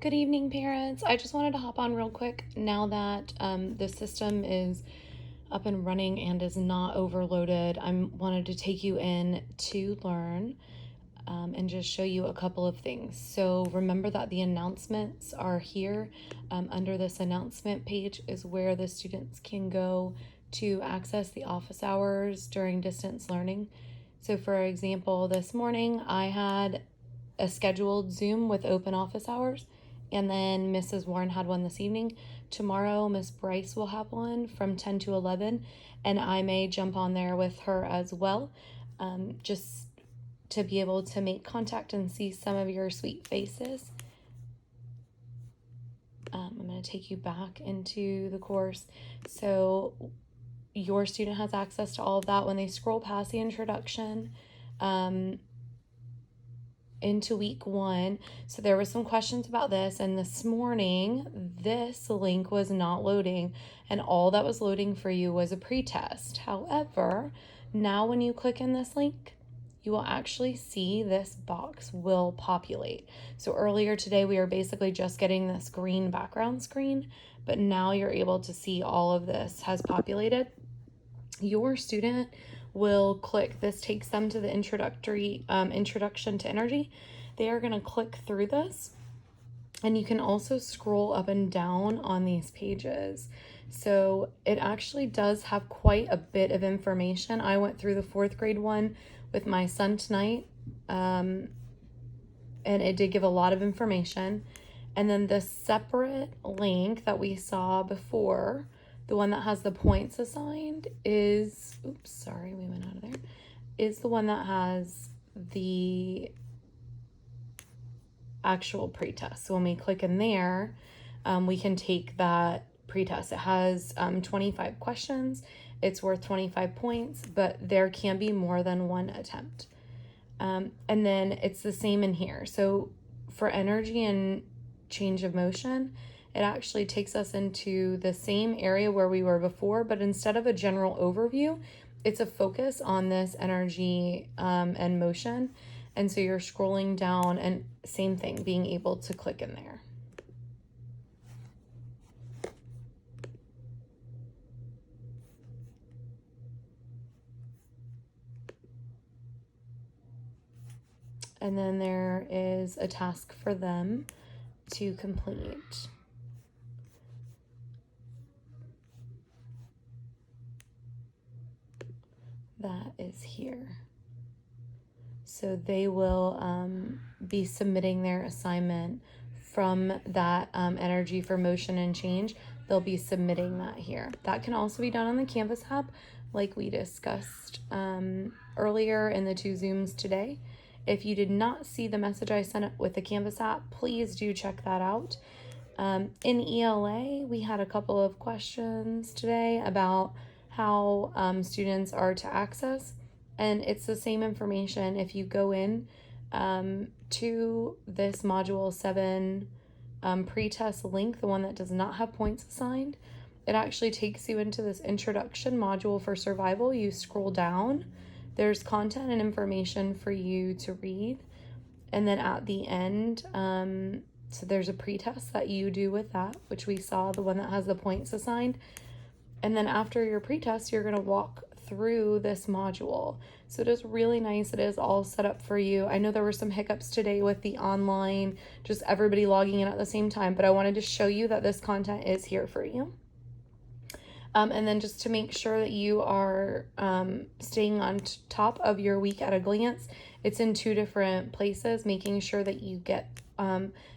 Good evening, parents. I just wanted to hop on real quick now that the system is up and running and is not overloaded. I wanted to take you in to learn and just show you a couple of things. So remember that the announcements are here. Under this announcement page is where the students can go to access the office hours during distance learning. So for example, this morning I had a scheduled Zoom with open office hours, and then Mrs. Warren had one this evening. Tomorrow, Miss Bryce will have one from 10 to 11, and I may jump on there with her as well, just to be able to make contact and see some of your sweet faces. I'm going to take you back into the course. So your student has access to all of that when they scroll past the introduction. Into week 1. So there were some questions about this, and this morning this link was not loading, and all that was loading for you was a pretest. However, now when you click in this link, you will actually see this box will populate. So earlier today we were basically just getting this green background screen, but now you're able to see all of this has populated. Your student will click, this takes them to the introduction to energy. They are going to click through this, and you can also scroll up and down on these pages. So it actually does have quite a bit of information. I went through the 4th grade one with my son tonight, and it did give a lot of information. And then the separate link that we saw before, the one that has the points assigned, is, oops, sorry, we went out of there, is the one that has the actual pretest. So when we click in there, we can take that pretest. It has 25 questions. It's worth 25 points, but there can be more than one attempt. And then it's the same in here. So for energy and change of motion, it actually takes us into the same area where we were before, but instead of a general overview, it's a focus on this energy and motion. And so you're scrolling down, and same thing, being able to click in there. And then there is a task for them to complete. That is here. So they will be submitting their assignment from that energy for motion and change. They'll be submitting that here. That can also be done on the Canvas app, like we discussed earlier in the 2 Zooms today. If you did not see the message I sent with the Canvas app, please do check that out. In ELA, we had a couple of questions today about how students are to access, and it's the same information. If you go in to this module 7 pretest link, the one that does not have points assigned, it actually takes you into this introduction module for survival. You scroll down, there's content and information for you to read, and then at the end, so there's a pretest that you do with that, which we saw, the one that has the points assigned. And then after your pretest, you're going to walk through this module. So it is really nice. It is all set up for you. I know there were some hiccups today with the online, just everybody logging in at the same time, but I wanted to show you that this content is here for you. And then just to make sure that you are staying on top of your week at a glance, it's in 2 different places, making sure that you get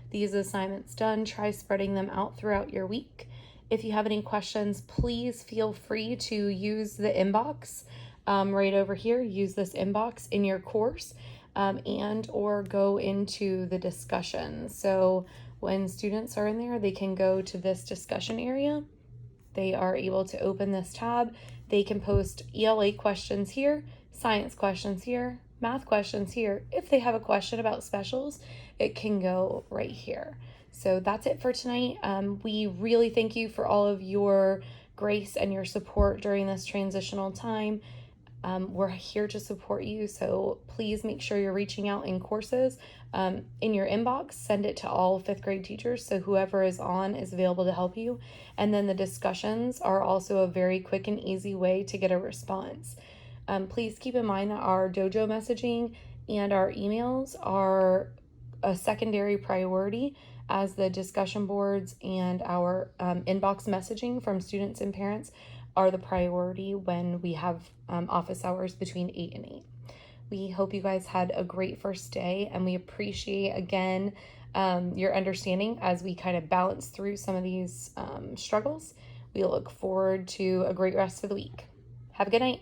these assignments done. Try spreading them out throughout your week. If you have any questions, please feel free to use the inbox right over here. Use this inbox in your course and or go into the discussion. So when students are in there, they can go to this discussion area. They are able to open this tab. They can post ELA questions here, science questions here, math questions here. If they have a question about specials, it can go right here. So that's it for tonight. We really thank you for all of your grace and your support during this transitional time. We're here to support you, so please make sure you're reaching out in courses in your inbox. Send it to all fifth grade teachers, so whoever is on is available to help you. And then the discussions are also a very quick and easy way to get a response. Please keep in mind that our dojo messaging and our emails are a secondary priority, as the discussion boards and our inbox messaging from students and parents are the priority when we have office hours between 8 and 8. We hope you guys had a great first day, and we appreciate, again, your understanding as we kind of balance through some of these struggles. We look forward to a great rest of the week. Have a good night.